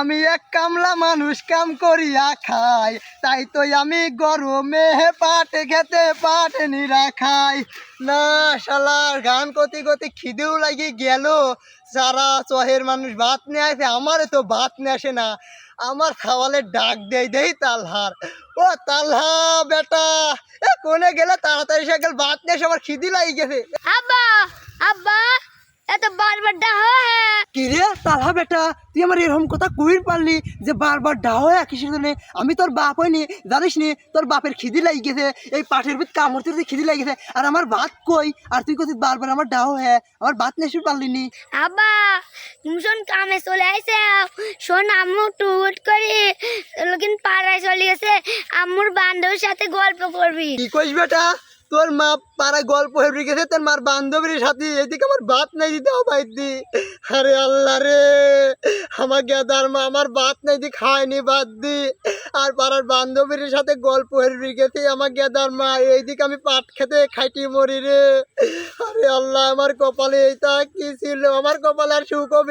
আমি এক কামলা মানুষ কাম করিয়া খাই, তাই তো আমি গরমে পাট খেতে পাট নিরা খাই। না শালার গান করতে করতে খিদেও লাগি গেল। সারা শহরের মানুষ ভাত নিয়ে আসে, আমারে তো ভাত নিয়ে আসে না। আমার খাওয়ালে ডাক দেই তালহার। ও তালহা বেটা, কোনে গেলে তাড়াতাড়ি সে গেল, ভাত নিয়ে এসে আমার খিদি লাগি গেছে। আব্বা আব্বা এত বারবার ডাহো হ্যাঁ। কি রে তালহা বেটা, তুই আমার এরকম কথা কইর পারলি যে বারবার ডাহ হয় কিসের জন্য? আমি তোর বাপ হইনি, জানিস নি তোর বাপের খিদি লাগি গেছে, এই পাঠের ভিতর কামড় তুই খিদি লাগি গেছে, আর আমার ভাত কই, আর তুই কত বারবার আমার ডাহ হ্যাঁ, আমার ভাত নেশে পারলি নি। আব্বা তুমি শোন কামে চলে আইছে, শোন আম্মু টুট করে লোকিন পাড়ায় চলে গেছে, আম্মুর বান্ধবীর সাথে গল্প করবি। কি কইস বেটা, তোর মা পাড়া গল্প হেবড়ে গেছে তোর মার বান্ধবীর সাথে, এদিকে আমার ভাত নাই দিতে হবে দি। আরে আল্লাহ রে, আমার গেদার মা আমার ভাত নাই দি খায়নি বাদ দি, আর পাড়ার বান্ধবীর সাথে গল্প হেবড়ে গেছে আমার গেদার মা, এইদিকে আমি পাট খেতে খাইটি মরি রে। আরে আল্লাহ, আমার কপালে এইটা কি ছিল, আমার কপালে আর সুখ হইল।